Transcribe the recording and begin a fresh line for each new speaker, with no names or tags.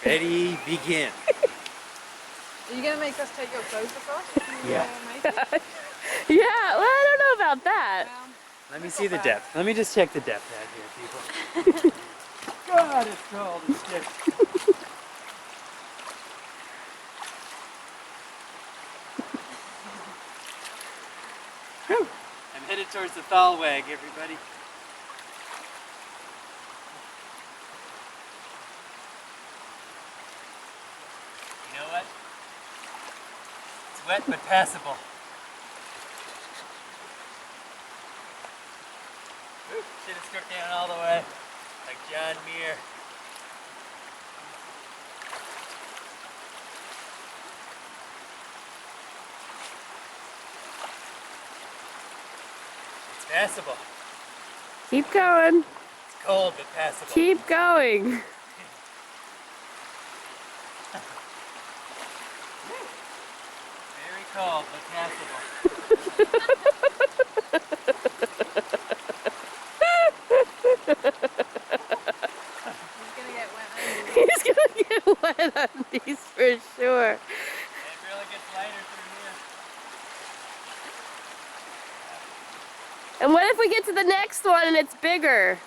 Ready, begin.
Are you gonna make us take your clothes off?
Yeah.
Yeah, well, I don't know about that.
Let me see the depth. Let me just check the depth out here, people. God, it's cold as shit. Whew. I'm headed towards the Thalweg, everybody. You know what? It's wet but passable. Should have struck down all the way, like John Muir. It's passable.
Keep going.
It's cold but passable.
Keep going.
Very cold but passable.
He's gonna get wet on these for sure.
It really gets lighter through here.
And what if we get to the next one and it's bigger?